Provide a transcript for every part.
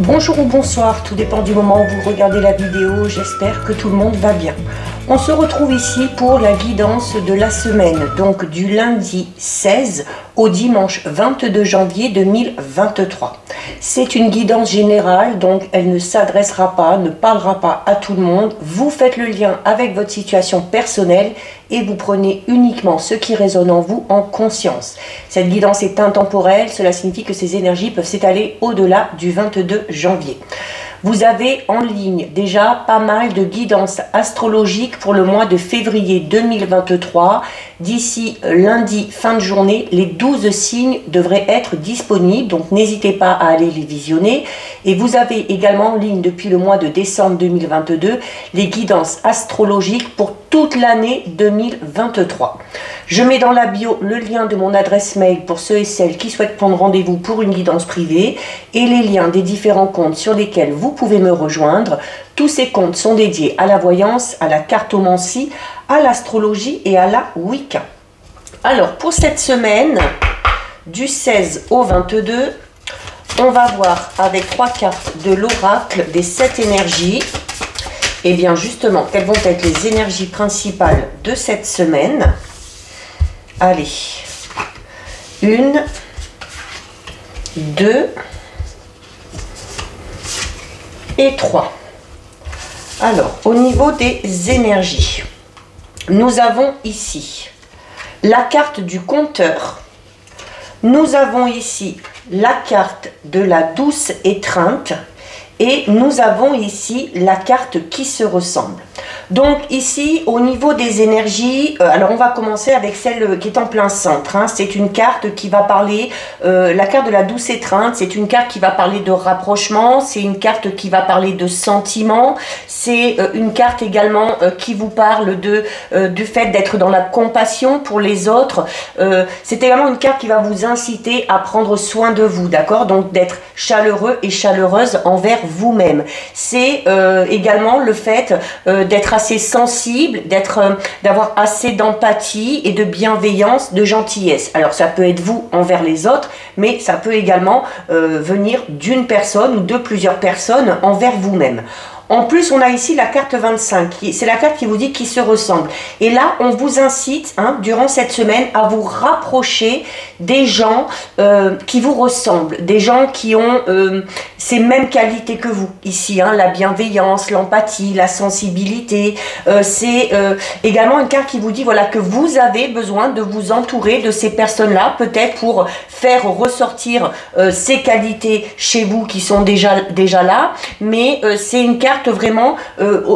Bonjour ou bonsoir, tout dépend du moment où vous regardez la vidéo, j'espère que tout le monde va bien. On se retrouve ici pour la guidance de la semaine, donc du lundi 16 au dimanche 22 janvier 2023. C'est une guidance générale, donc elle ne s'adressera pas, ne parlera pas à tout le monde. Vous faites le lien avec votre situation personnelle et vous prenez uniquement ce qui résonne en vous en conscience. Cette guidance est intemporelle, cela signifie que ces énergies peuvent s'étaler au-delà du 22 janvier. Vous avez en ligne déjà pas mal de guidances astrologiques pour le mois de février 2023. D'ici lundi, fin de journée, les 12 signes devraient être disponibles, donc n'hésitez pas à aller les visionner. Et vous avez également en ligne depuis le mois de décembre 2022 les guidances astrologiques pour toute l'année 2023. Je mets dans la bio le lien de mon adresse mail pour ceux et celles qui souhaitent prendre rendez-vous pour une guidance privée et les liens des différents comptes sur lesquels vous pouvez me rejoindre. Tous ces comptes sont dédiés à la voyance, à la cartomancie, à l'astrologie et à la Wicca. Alors pour cette semaine, du 16 au 22, on va voir avec 3 cartes de l'oracle des 7 énergies. Et bien justement, quelles vont être les énergies principales de cette semaine? Allez, 1, 2 et 3. Alors, au niveau des énergies, nous avons ici la carte du compteur. Nous avons ici la carte de la douce étreinte. Et nous avons ici la carte qui se ressemble. Donc ici, au niveau des énergies, alors on va commencer avec celle qui est en plein centre. Hein. C'est une carte qui va parler, la carte de la douce étreinte, c'est une carte qui va parler de rapprochement, c'est une carte qui va parler de sentiment, c'est une carte également qui vous parle du fait d'être dans la compassion pour les autres. C'est également une carte qui va vous inciter à prendre soin de vous, d'accord? Donc d'être chaleureux et chaleureuse envers vous-même. C'est également le fait d'être assez sensible, d'avoir assez d'empathie et de bienveillance, de gentillesse. Alors ça peut être vous envers les autres, mais ça peut également venir d'une personne ou de plusieurs personnes envers vous-même. En plus, on a ici la carte 25, c'est la carte qui vous dit qui se ressemble. Et là, on vous incite, durant cette semaine, à vous rapprocher des gens qui vous ressemblent, des gens qui ont ces mêmes qualités que vous. Ici, la bienveillance, l'empathie, la sensibilité. C'est également une carte qui vous dit voilà, que vous avez besoin de vous entourer de ces personnes-là, peut-être pour faire ressortir ces qualités chez vous qui sont déjà là. Mais c'est une carte vraiment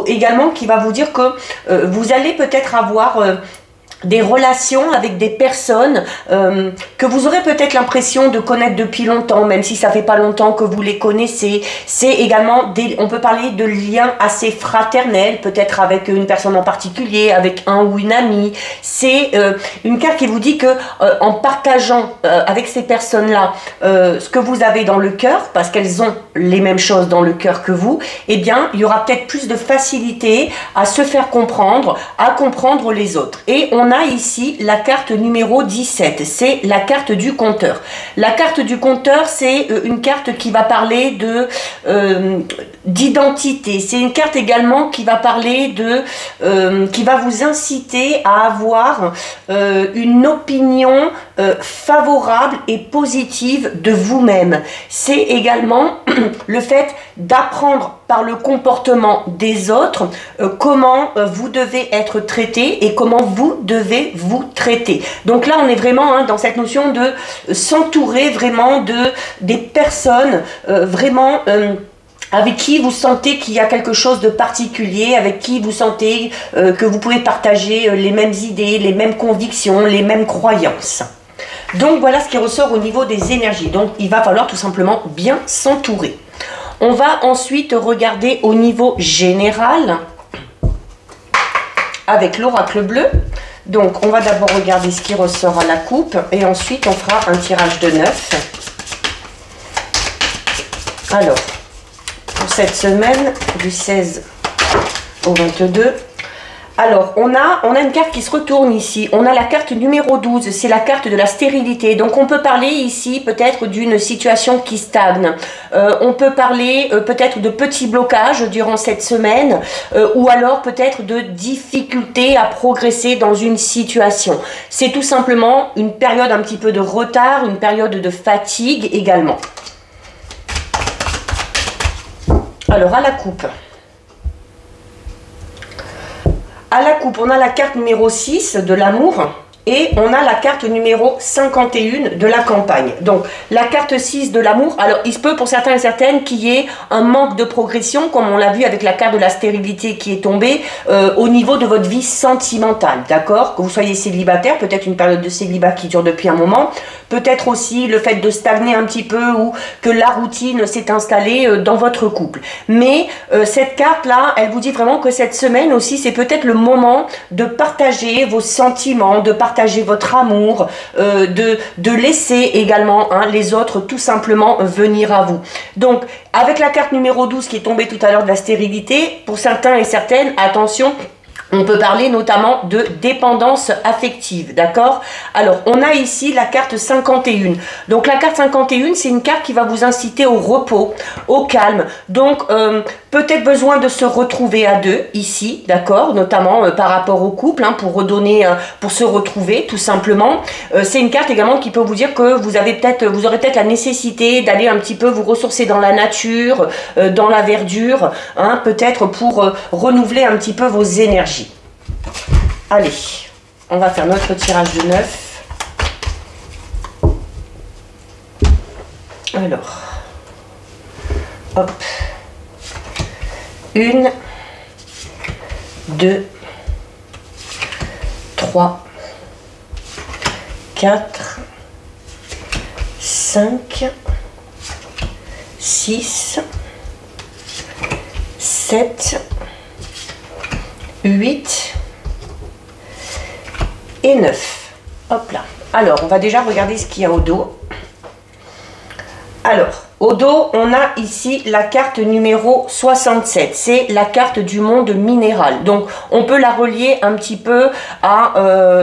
également qui va vous dire que vous allez peut-être avoir des relations avec des personnes que vous aurez peut-être l'impression de connaître depuis longtemps, même si ça fait pas longtemps que vous les connaissez. C'est également, on peut parler de liens assez fraternels, peut-être avec une personne en particulier, avec un ou une amie. C'est une carte qui vous dit que en partageant avec ces personnes-là ce que vous avez dans le cœur, parce qu'elles ont les mêmes choses dans le cœur que vous, eh bien, il y aura peut-être plus de facilité à se faire comprendre, à comprendre les autres. Et on a ici la carte numéro 17, c'est la carte du compteur. La carte du compteur, c'est une carte qui va parler d'identité. C'est une carte également qui va parler qui va vous inciter à avoir une opinion favorable et positive de vous-même. C'est également le fait d'apprendre par le comportement des autres comment vous devez être traité et comment vous devez vous traiter. Donc là, on est vraiment dans cette notion de s'entourer vraiment des personnes vraiment avec qui vous sentez qu'il y a quelque chose de particulier, avec qui vous sentez que vous pouvez partager les mêmes idées, les mêmes convictions, les mêmes croyances. Donc voilà ce qui ressort au niveau des énergies. Donc il va falloir tout simplement bien s'entourer. On va ensuite regarder au niveau général avec l'oracle bleu. Donc on va d'abord regarder ce qui ressort à la coupe et ensuite on fera un tirage de 9. Alors, pour cette semaine du 16 au 22, Alors, on a une carte qui se retourne ici. On a la carte numéro 12, c'est la carte de la stérilité. Donc, on peut parler ici peut-être d'une situation qui stagne. On peut parler peut-être de petits blocages durant cette semaine ou alors peut-être de difficultés à progresser dans une situation. C'est tout simplement une période un petit peu de retard, une période de fatigue également. Alors, à la coupe. À la coupe, on a la carte numéro 6 de l'amour et on a la carte numéro 51 de la campagne. Donc, la carte 6 de l'amour, alors il se peut pour certains et certaines qu'il y ait un manque de progression, comme on l'a vu avec la carte de la stérilité qui est tombée, au niveau de votre vie sentimentale, d'accord? Que vous soyez célibataire, peut-être une période de célibat qui dure depuis un moment, peut-être aussi le fait de stagner un petit peu ou que la routine s'est installée dans votre couple. Mais cette carte-là, elle vous dit vraiment que cette semaine aussi, c'est peut-être le moment de partager vos sentiments, de partager votre amour, de laisser également les autres tout simplement venir à vous. Donc, avec la carte numéro 12 qui est tombée tout à l'heure de la stérilité, pour certains et certaines, attention, on peut parler notamment de dépendance affective, d'accord? Alors, on a ici la carte 51. Donc, la carte 51, c'est une carte qui va vous inciter au repos, au calme. Donc, peut-être besoin de se retrouver à deux ici, d'accord? Notamment par rapport au couple, pour redonner, pour se retrouver, tout simplement. C'est une carte également qui peut vous dire que vous aurez peut-être la nécessité d'aller un petit peu vous ressourcer dans la nature, dans la verdure, peut-être pour renouveler un petit peu vos énergies. Allez, on va faire notre tirage de 9. Alors, hop. 1, 2, 3, 4, 5, 6, 7, 8 et 9. Hop là. Alors, on va déjà regarder ce qu'il y a au dos. Alors, au dos, on a ici la carte numéro 67. C'est la carte du monde minéral. Donc, on peut la relier un petit peu à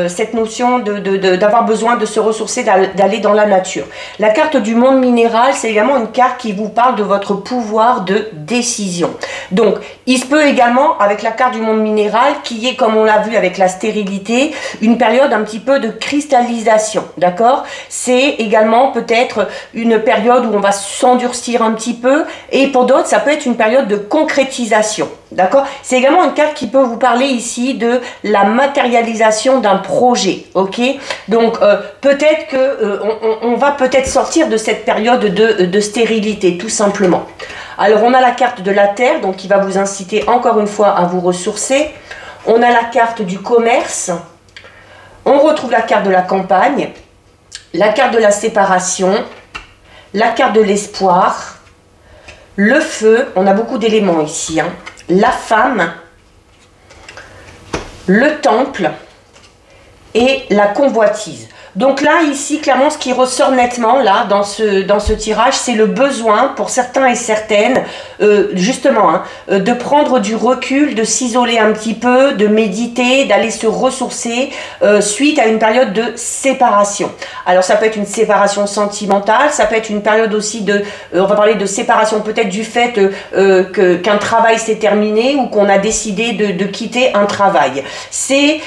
cette notion d'avoir besoin de se ressourcer, d'aller dans la nature. La carte du monde minéral, c'est également une carte qui vous parle de votre pouvoir de décision. Donc, il se peut également, avec la carte du monde minéral, qui est, comme on l'a vu avec la stérilité, une période un petit peu de cristallisation. D'accord? C'est également peut-être une période où on va s'endurcir un petit peu, et pour d'autres ça peut être une période de concrétisation, d'accord? C'est également une carte qui peut vous parler ici de la matérialisation d'un projet, ok? Donc peut-être que on va peut-être sortir de cette période de stérilité, tout simplement. Alors on a la carte de la terre, donc qui va vous inciter encore une fois à vous ressourcer. On a la carte du commerce, on retrouve la carte de la campagne, la carte de la séparation, la carte de l'espoir, le feu, on a beaucoup d'éléments ici, la femme, le temple et la convoitise. Donc là, ici, clairement, ce qui ressort nettement, là, dans ce tirage, c'est le besoin, pour certains et certaines, justement, de prendre du recul, de s'isoler un petit peu, de méditer, d'aller se ressourcer, suite à une période de séparation. Alors, ça peut être une séparation sentimentale, ça peut être une période aussi de, on va parler de séparation peut-être du fait qu'un travail s'est terminé ou qu'on a décidé de quitter un travail. C'est...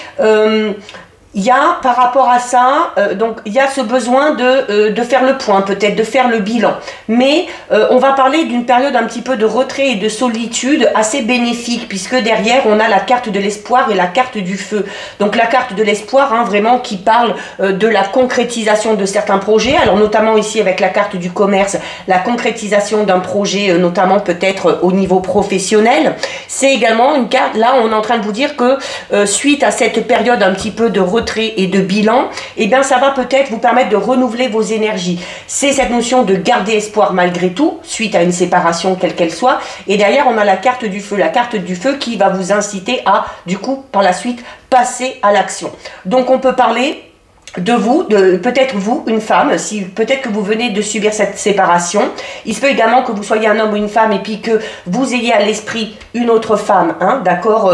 il y a par rapport à ça, donc il y a ce besoin de faire le point, peut-être de faire le bilan. Mais on va parler d'une période un petit peu de retrait et de solitude assez bénéfique, puisque derrière on a la carte de l'espoir et la carte du feu. Donc la carte de l'espoir, vraiment qui parle de la concrétisation de certains projets, alors notamment ici avec la carte du commerce, la concrétisation d'un projet, notamment peut-être au niveau professionnel. C'est également une carte, là on est en train de vous dire que suite à cette période un petit peu de retrait et de bilan, eh bien ça va peut-être vous permettre de renouveler vos énergies. C'est cette notion de garder espoir malgré tout, suite à une séparation quelle qu'elle soit. Et derrière, on a la carte du feu. La carte du feu qui va vous inciter à, du coup, par la suite, passer à l'action. Donc on peut parler de vous, peut-être vous, une femme, si peut-être que vous venez de subir cette séparation. Il se peut également que vous soyez un homme ou une femme et puis que vous ayez à l'esprit une autre femme, hein, d'accord,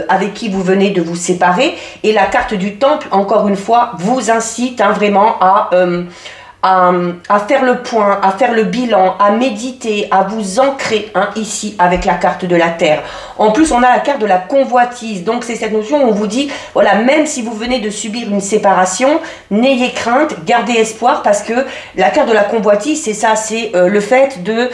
avec qui vous venez de vous séparer. Et la carte du temple, encore une fois, vous incite, hein, vraiment à faire le point, à faire le bilan, à méditer, à vous ancrer, hein, ici avec la carte de la terre. En plus, on a la carte de la convoitise. Donc, c'est cette notion où on vous dit, voilà, même si vous venez de subir une séparation, n'ayez crainte, gardez espoir, parce que la carte de la convoitise, c'est ça, c'est le fait de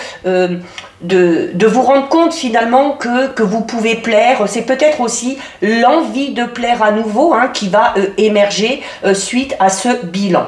vous rendre compte finalement que vous pouvez plaire. C'est peut-être aussi l'envie de plaire à nouveau, hein, qui va émerger suite à ce bilan.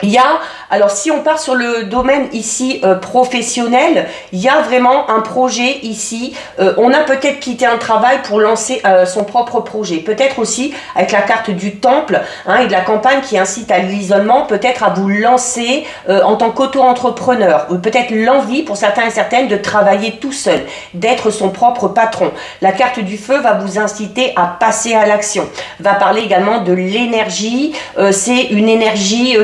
Il y a, alors si on part sur le domaine ici professionnel, il y a vraiment un projet ici. On a peut-être quitté un travail pour lancer son propre projet. Peut-être aussi avec la carte du temple, hein, et de la campagne qui incite à l'isolement, peut-être à vous lancer en tant qu'auto-entrepreneur. Peut-être l'envie pour certains et certaines de travailler tout seul, d'être son propre patron. La carte du feu va vous inciter à passer à l'action. Va parler également de l'énergie. C'est une énergie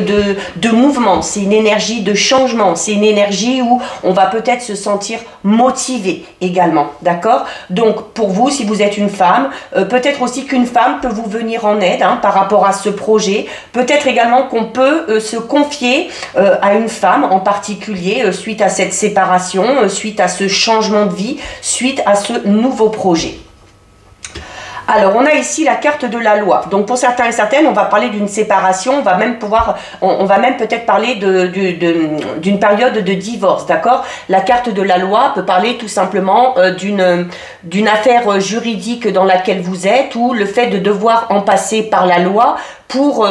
de mouvement, c'est une énergie de changement, c'est une énergie où on va peut-être se sentir motivé également, d'accord? Donc pour vous, si vous êtes une femme, peut-être aussi qu'une femme peut vous venir en aide, hein, par rapport à ce projet. Peut-être également qu'on peut se confier à une femme en particulier suite à cette séparation, suite à ce changement de vie, suite à ce nouveau projet. Alors, on a ici la carte de la loi. Donc, pour certains et certaines, on va parler d'une séparation. On va même peut-être parler d'une période de divorce, d'accord? La carte de la loi peut parler tout simplement d'une affaire juridique dans laquelle vous êtes, ou le fait de devoir en passer par la loi pour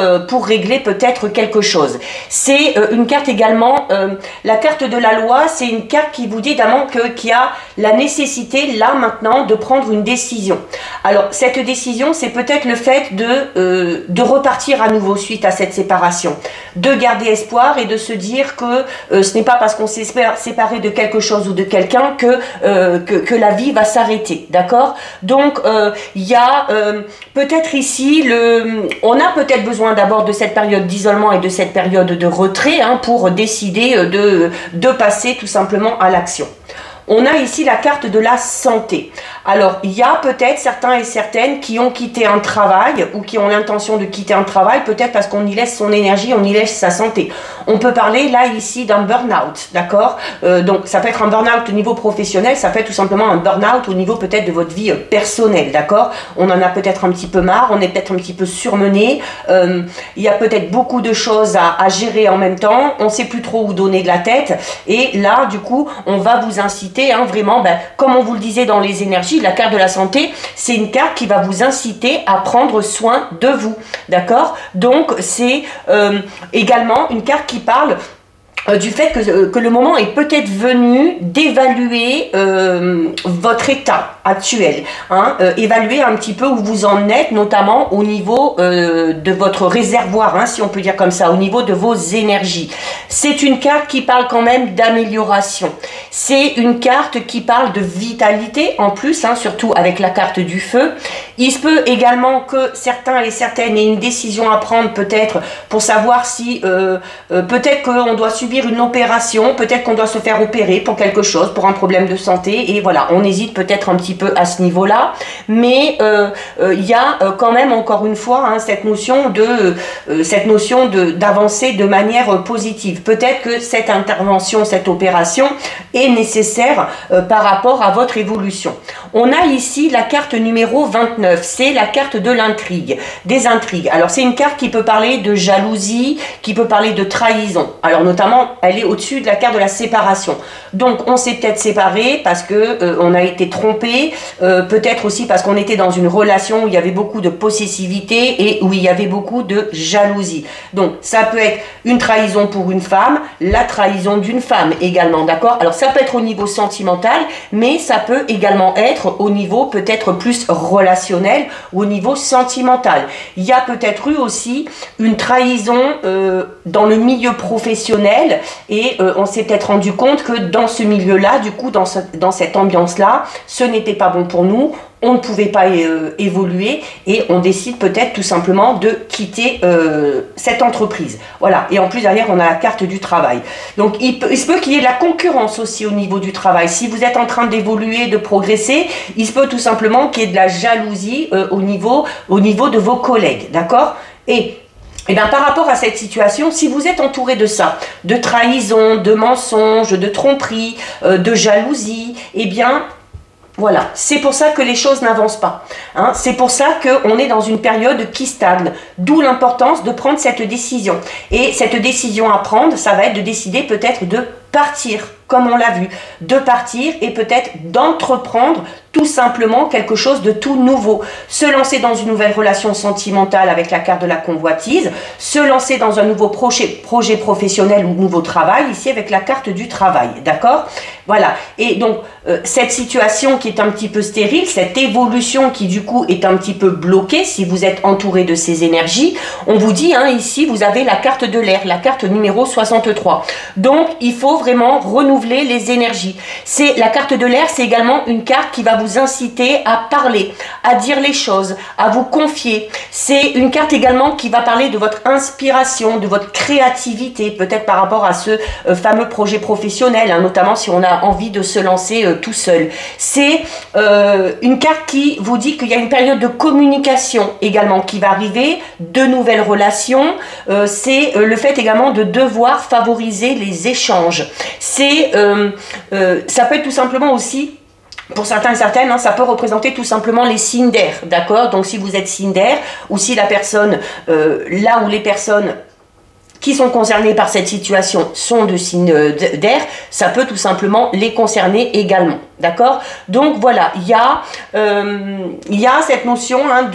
régler peut-être quelque chose. C'est une carte également, la carte de la loi, c'est une carte qui vous dit évidemment qu'il y a la nécessité là maintenant de prendre une décision. Alors cette décision, c'est peut-être le fait de repartir à nouveau suite à cette séparation, de garder espoir et de se dire que ce n'est pas parce qu'on s'est séparé de quelque chose ou de quelqu'un que la vie va s'arrêter, d'accord? Donc il y a peut-être ici, on a peut-être besoin d'abord de cette période d'isolement et de cette période de retrait, hein, pour décider de passer tout simplement à l'action. On a ici la carte de la santé. Alors, il y a peut-être certains et certaines qui ont quitté un travail ou qui ont l'intention de quitter un travail, peut-être parce qu'on y laisse son énergie, on y laisse sa santé. On peut parler là, ici, d'un burn-out, d'accord? Donc, ça peut être un burn-out au niveau professionnel, ça peut être tout simplement un burn-out au niveau peut-être de votre vie personnelle, d'accord? On en a peut-être un petit peu marre, on est peut-être un petit peu surmené, il y a peut-être beaucoup de choses à gérer en même temps, on ne sait plus trop où donner de la tête, et là, du coup, on va vous inciter, hein, vraiment, comme on vous le disait dans les énergies, la carte de la santé, c'est une carte qui va vous inciter à prendre soin de vous, d'accord? Donc, c'est également une carte qui parle du fait que le moment est peut-être venu d'évaluer votre état actuel, hein, évaluer un petit peu où vous en êtes, notamment au niveau de votre réservoir, hein, si on peut dire comme ça, au niveau de vos énergies. C'est une carte qui parle quand même d'amélioration. C'est une carte qui parle de vitalité en plus, hein, surtout avec la carte du feu. Il se peut également que certains et certaines aient une décision à prendre peut-être pour savoir si peut-être qu'on doit subir une opération, peut-être qu'on doit se faire opérer pour quelque chose, pour un problème de santé, et voilà, on hésite peut-être un petit peu à ce niveau-là, mais il y a quand même encore une fois, hein, cette notion d'avancer de manière positive. Peut-être que cette intervention, cette opération est nécessaire par rapport à votre évolution. On a ici la carte numéro 29, c'est la carte de l'intrigue, des intrigues. Alors c'est une carte qui peut parler de jalousie, qui peut parler de trahison. Alors notamment, elle est au-dessus de la carte de la séparation. Donc on s'est peut-être séparé parce que on a été trompé, peut-être aussi parce qu'on était dans une relation où il y avait beaucoup de possessivité et où il y avait beaucoup de jalousie. Donc ça peut être une trahison pour une femme, la trahison d'une femme également, d'accord? Alors ça peut être au niveau sentimental, mais ça peut également être au niveau peut-être plus relationnel ou au niveau sentimental. Il y a peut-être eu aussi une trahison dans le milieu professionnel, et on s'est peut-être rendu compte que dans ce milieu-là, du coup, dans cette ambiance-là, ce n'était pas bon pour nous. on ne pouvait pas évoluer et on décide peut-être tout simplement de quitter cette entreprise. Voilà, et en plus derrière on a la carte du travail. Donc il se peut qu'il y ait de la concurrence aussi au niveau du travail. Si vous êtes en train d'évoluer, de progresser, il se peut tout simplement qu'il y ait de la jalousie au niveau de vos collègues, d'accord? Et bien, par rapport à cette situation, si vous êtes entouré de ça, de trahison, de mensonges, de tromperie, de jalousie, eh bien, voilà, c'est pour ça que les choses n'avancent pas. Hein. C'est pour ça qu'on est dans une période qui stagne. D'où l'importance de prendre cette décision. Et cette décision à prendre, ça va être de décider peut-être de partir, comme on l'a vu, de partir et peut-être d'entreprendre tout simplement quelque chose de tout nouveau. Se lancer dans une nouvelle relation sentimentale avec la carte de la convoitise, se lancer dans un nouveau projet professionnel ou nouveau travail, ici avec la carte du travail, d'accord? Voilà, et donc cette situation qui est un petit peu stérile, cette évolution qui du coup est un petit peu bloquée, si vous êtes entouré de ces énergies, on vous dit, hein, ici vous avez la carte de l'air, la carte numéro 63. Donc il faut vraiment renouveler les énergies. C'est la carte de l'air, c'est également une carte qui va vous inciter à parler, à dire les choses, à vous confier. C'est une carte également qui va parler de votre inspiration, de votre créativité, peut-être par rapport à ce fameux projet professionnel, hein, notamment si on a envie de se lancer tout seul. C'est une carte qui vous dit qu'il y a une période de communication également qui va arriver, de nouvelles relations. C'est le fait également de devoir favoriser les échanges. C'est ça peut être tout simplement aussi, pour certains et certaines, hein, ça peut représenter tout simplement les signes d'air, d'accord? Donc si vous êtes signe d'air, ou si la personne, là où les personnes qui sont concernées par cette situation sont de signes d'air, ça peut tout simplement les concerner également, d'accord? Donc voilà, il y a cette notion, hein,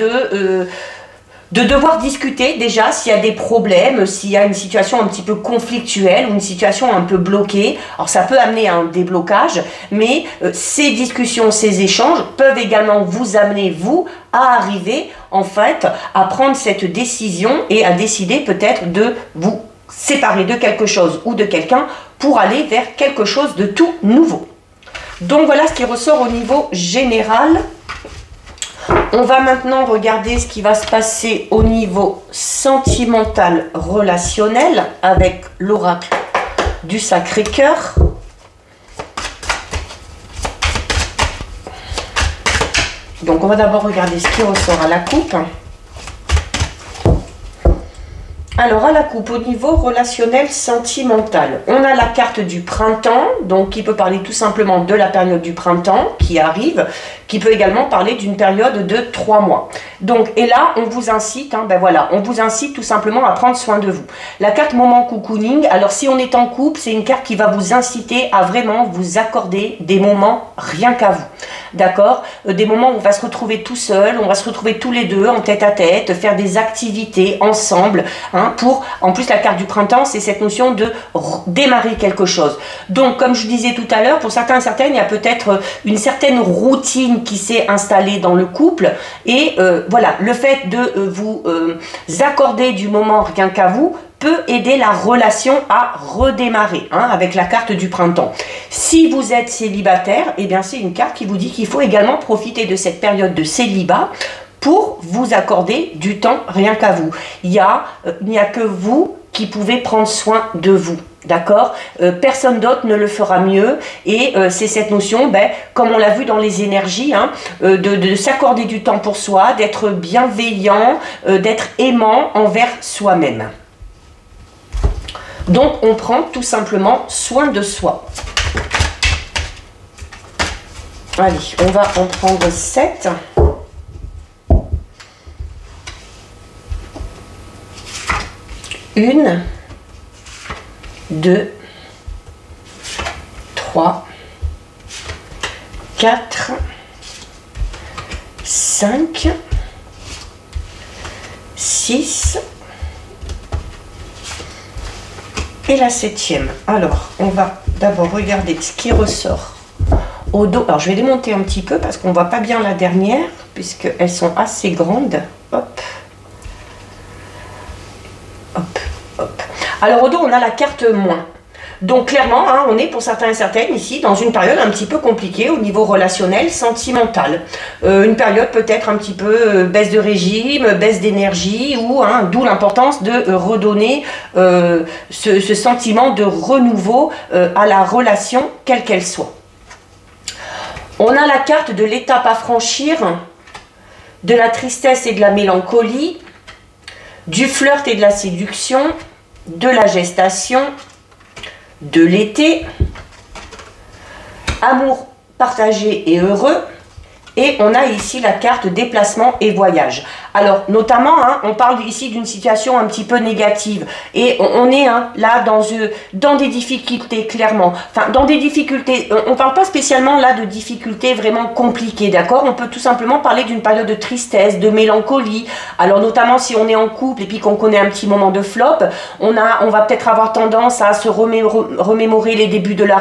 de devoir discuter déjà s'il y a des problèmes, s'il y a une situation un petit peu conflictuelle ou une situation un peu bloquée. Alors ça peut amener à un déblocage, mais ces discussions, ces échanges peuvent également vous amener, vous, à arriver en fait à prendre cette décision et à décider peut-être de vous séparer de quelque chose ou de quelqu'un pour aller vers quelque chose de tout nouveau. Donc voilà ce qui ressort au niveau général. On va maintenant regarder ce qui va se passer au niveau sentimental relationnel avec l'oracle du Sacré-Cœur. Donc on va d'abord regarder ce qui ressort à la coupe. Alors à la coupe, au niveau relationnel sentimental, on a la carte du printemps, donc qui peut parler tout simplement de la période du printemps qui arrive, qui peut également parler d'une période de 3 mois. Donc, et là, on vous incite, hein, ben voilà, on vous incite tout simplement à prendre soin de vous. La carte moment cocooning, alors si on est en couple, c'est une carte qui va vous inciter à vraiment vous accorder des moments rien qu'à vous. D'accord? Des moments où on va se retrouver tout seul, on va se retrouver tous les deux en tête à tête, faire des activités ensemble, hein, pour, en plus la carte du printemps, c'est cette notion de démarrer quelque chose. Donc, comme je disais tout à l'heure, pour certains et certaines, il y a peut-être une certaine routine qui s'est installée dans le couple, et voilà, le fait de vous accorder du moment rien qu'à vous, peut aider la relation à redémarrer, hein, avec la carte du printemps. Si vous êtes célibataire, eh bien c'est une carte qui vous dit qu'il faut également profiter de cette période de célibat pour vous accorder du temps rien qu'à vous. Il n'y a que vous qui pouvez prendre soin de vous. D'accord? Personne d'autre ne le fera mieux, et c'est cette notion, ben, comme on l'a vu dans les énergies, hein, de s'accorder du temps pour soi, d'être bienveillant, d'être aimant envers soi-même. Donc on prend tout simplement soin de soi. Allez, on va en prendre 7. Une, 2, 3, 4, 5, 6 et la 7e. Alors, on va d'abord regarder ce qui ressort au dos. Alors, je vais démonter un petit peu parce qu'on ne voit pas bien la dernière, puisqu'elles sont assez grandes. Hop. Hop, hop. Alors, au dos, on a la carte moins. Donc clairement, hein, on est pour certains et certaines ici dans une période un petit peu compliquée au niveau relationnel, sentimental. Une période peut-être un petit peu baisse de régime, baisse d'énergie, ou hein, d'où l'importance de redonner ce sentiment de renouveau à la relation, quelle qu'elle soit. On a la carte de l'étape à franchir, de la tristesse et de la mélancolie, du flirt et de la séduction, de la gestation, de l'été, amour partagé et heureux, et on a ici la carte déplacement et voyage. Alors notamment, hein, on parle ici d'une situation un petit peu négative, et on est hein, là dans des difficultés, clairement. Enfin, dans des difficultés, on ne parle pas spécialement là de difficultés vraiment compliquées, d'accord? On peut tout simplement parler d'une période de tristesse, de mélancolie. Alors notamment si on est en couple et puis qu'on connaît un petit moment de flop, on va peut-être avoir tendance à se remémorer les débuts de la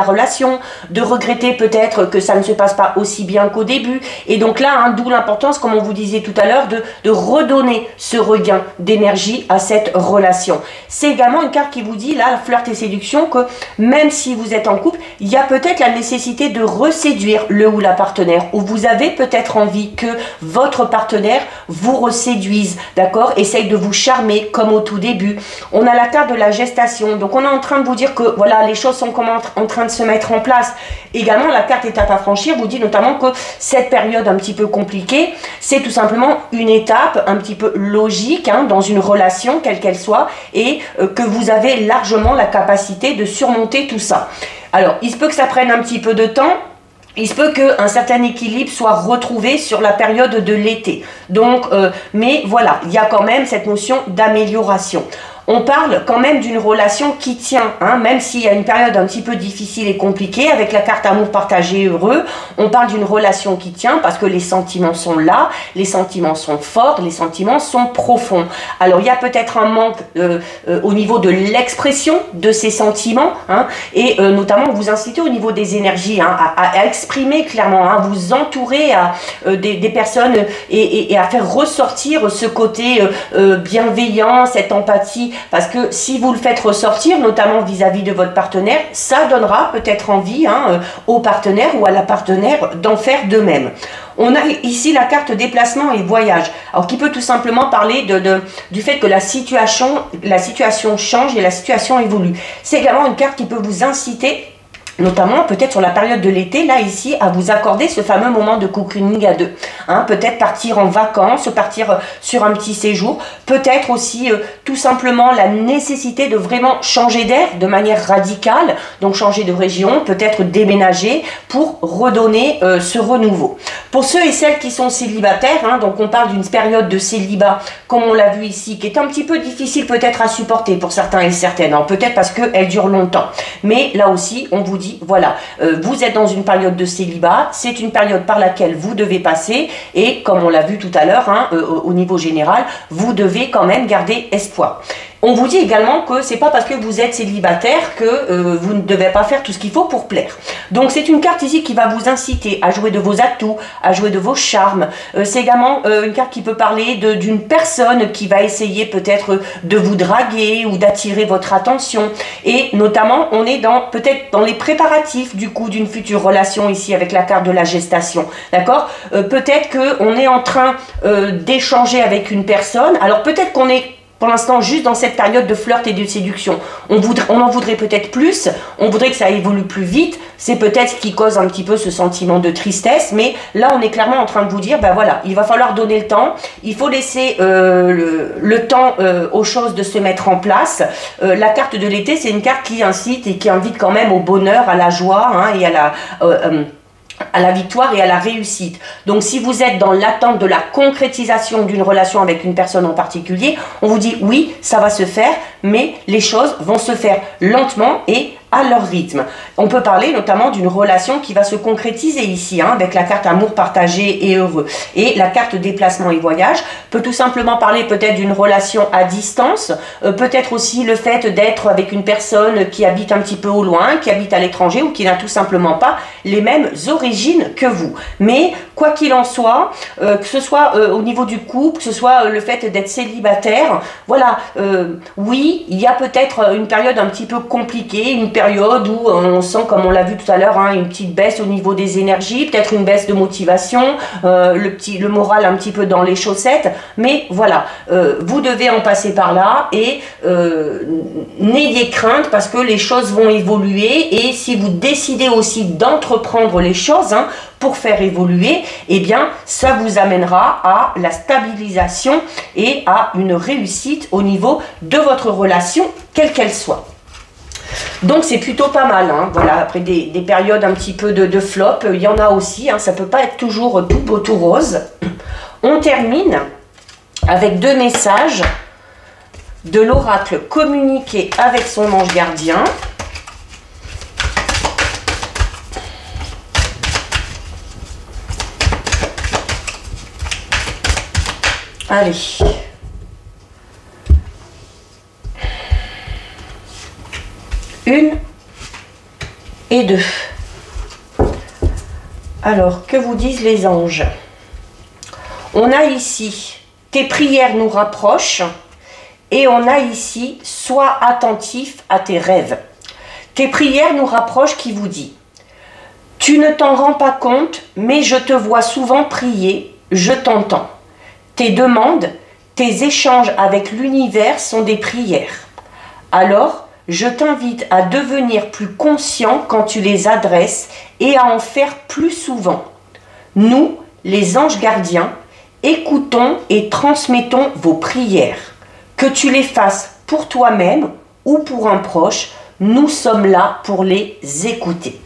relation, de regretter peut-être que ça ne se passe pas aussi bien qu'au début. Et donc là, hein, d'où l'importance, comme on vous disait tout à l'heure, de redonner ce regain d'énergie à cette relation. C'est également une carte qui vous dit, là, flirt et séduction, que même si vous êtes en couple, il y a peut-être la nécessité de reséduire le ou la partenaire, ou vous avez peut-être envie que votre partenaire vous reséduise, d'accord? Essaye de vous charmer comme au tout début. On a la carte de la gestation, donc on est en train de vous dire que voilà, les choses sont en train de se mettre en place. Également, la carte étape à franchir vous dit notamment que cette période un petit peu compliquée, c'est tout simplement une étape un petit peu logique hein, dans une relation, quelle qu'elle soit, et que vous avez largement la capacité de surmonter tout ça. Alors, il se peut que ça prenne un petit peu de temps. Il se peut qu'un certain équilibre soit retrouvé sur la période de l'été. Donc, mais voilà, il y a quand même cette notion d'amélioration. On parle quand même d'une relation qui tient, hein, même s'il y a une période un petit peu difficile et compliquée, avec la carte amour partagé heureux, on parle d'une relation qui tient parce que les sentiments sont là, les sentiments sont forts, les sentiments sont profonds. Alors il y a peut-être un manque au niveau de l'expression de ces sentiments, hein, et notamment vous incitez au niveau des énergies hein, à exprimer clairement, hein, vous entourer des personnes et à faire ressortir ce côté bienveillant, cette empathie. Parce que si vous le faites ressortir, notamment vis-à-vis de votre partenaire, ça donnera peut-être envie hein, au partenaire ou à la partenaire d'en faire de même. On a ici la carte déplacement et voyage, alors qui peut tout simplement parler du fait que la situation change et la situation évolue. C'est également une carte qui peut vous inciter, notamment peut-être sur la période de l'été, là ici, à vous accorder ce fameux moment de cocooning à deux. Hein, peut-être partir en vacances, partir sur un petit séjour, peut-être aussi tout simplement la nécessité de vraiment changer d'air de manière radicale, donc changer de région, peut-être déménager pour redonner ce renouveau. Pour ceux et celles qui sont célibataires, hein, donc on parle d'une période de célibat, comme on l'a vu ici, qui est un petit peu difficile peut-être à supporter pour certains et certaines, peut-être parce qu'elle dure longtemps, mais là aussi on vous dit voilà, vous êtes dans une période de célibat, c'est une période par laquelle vous devez passer et comme on l'a vu tout à l'heure, hein, au niveau général, vous devez quand même garder espoir. On vous dit également que c'est pas parce que vous êtes célibataire que vous ne devez pas faire tout ce qu'il faut pour plaire. Donc c'est une carte ici qui va vous inciter à jouer de vos atouts, à jouer de vos charmes. C'est également une carte qui peut parler d'une personne qui va essayer peut-être de vous draguer ou d'attirer votre attention. Et notamment, on est peut-être dans les préparatifs du coup d'une future relation ici avec la carte de la gestation. D'accord? Peut-être qu'on est en train d'échanger avec une personne. Alors peut-être qu'on est pour l'instant juste dans cette période de flirt et de séduction. On en voudrait peut-être plus, on voudrait que ça évolue plus vite, c'est peut-être ce qui cause un petit peu ce sentiment de tristesse, mais là on est clairement en train de vous dire, ben voilà, il va falloir donner le temps, il faut laisser le temps aux choses de se mettre en place. La carte de l'été, c'est une carte qui incite et qui invite quand même au bonheur, à la joie hein, et à la victoire et à la réussite. Donc si vous êtes dans l'attente de la concrétisation d'une relation avec une personne en particulier, on vous dit oui, ça va se faire, mais les choses vont se faire lentement et à leur rythme. On peut parler notamment d'une relation qui va se concrétiser ici, hein, avec la carte amour partagé et heureux. Et la carte déplacement et voyage peut tout simplement parler peut-être d'une relation à distance, peut-être aussi le fait d'être avec une personne qui habite un petit peu au loin, qui habite à l'étranger ou qui n'a tout simplement pas les mêmes origines que vous. Mais quoi qu'il en soit, que ce soit au niveau du couple, que ce soit le fait d'être célibataire, voilà, oui, il y a peut-être une période un petit peu compliquée, une période où on sent, comme on l'a vu tout à l'heure, hein, une petite baisse au niveau des énergies, peut-être une baisse de motivation, le moral un petit peu dans les chaussettes, mais voilà, vous devez en passer par là et n'ayez crainte parce que les choses vont évoluer et si vous décidez aussi d'entreprendre les choses hein, pour faire évoluer, eh bien ça vous amènera à la stabilisation et à une réussite au niveau de votre relation, quelle qu'elle soit. Donc c'est plutôt pas mal, hein. Voilà, après des périodes un petit peu de flop, il y en a aussi, hein. Ça peut pas être toujours tout beau, tout rose. On termine avec 2 messages de l'oracle communiqué avec son ange gardien. Allez. Une et 2. Alors, que vous disent les anges? On a ici, tes prières nous rapprochent. Et on a ici, sois attentif à tes rêves. Tes prières nous rapprochent qui vous dit, tu ne t'en rends pas compte, mais je te vois souvent prier, je t'entends. Tes demandes, tes échanges avec l'univers sont des prières. Alors, je t'invite à devenir plus conscient quand tu les adresses et à en faire plus souvent. Nous, les anges gardiens, écoutons et transmettons vos prières. Que tu les fasses pour toi-même ou pour un proche, nous sommes là pour les écouter.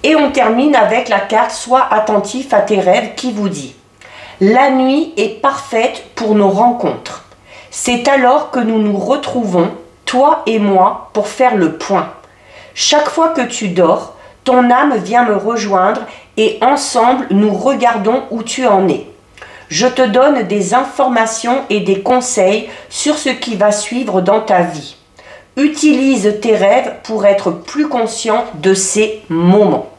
Et on termine avec la carte « Sois attentif à tes rêves » qui vous dit « La nuit est parfaite pour nos rencontres. C'est alors que nous nous retrouvons, toi et moi, pour faire le point. Chaque fois que tu dors, ton âme vient me rejoindre et ensemble nous regardons où tu en es. Je te donne des informations et des conseils sur ce qui va suivre dans ta vie. Utilise tes rêves pour être plus conscient de ces moments. »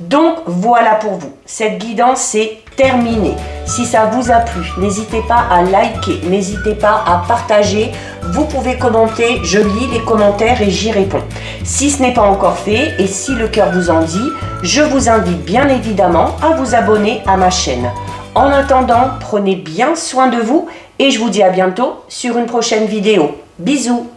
Donc voilà pour vous, cette guidance est terminée. Si ça vous a plu, n'hésitez pas à liker, n'hésitez pas à partager. Vous pouvez commenter, je lis les commentaires et j'y réponds. Si ce n'est pas encore fait et si le cœur vous en dit, je vous invite bien évidemment à vous abonner à ma chaîne. En attendant, prenez bien soin de vous et je vous dis à bientôt sur une prochaine vidéo. Bisous!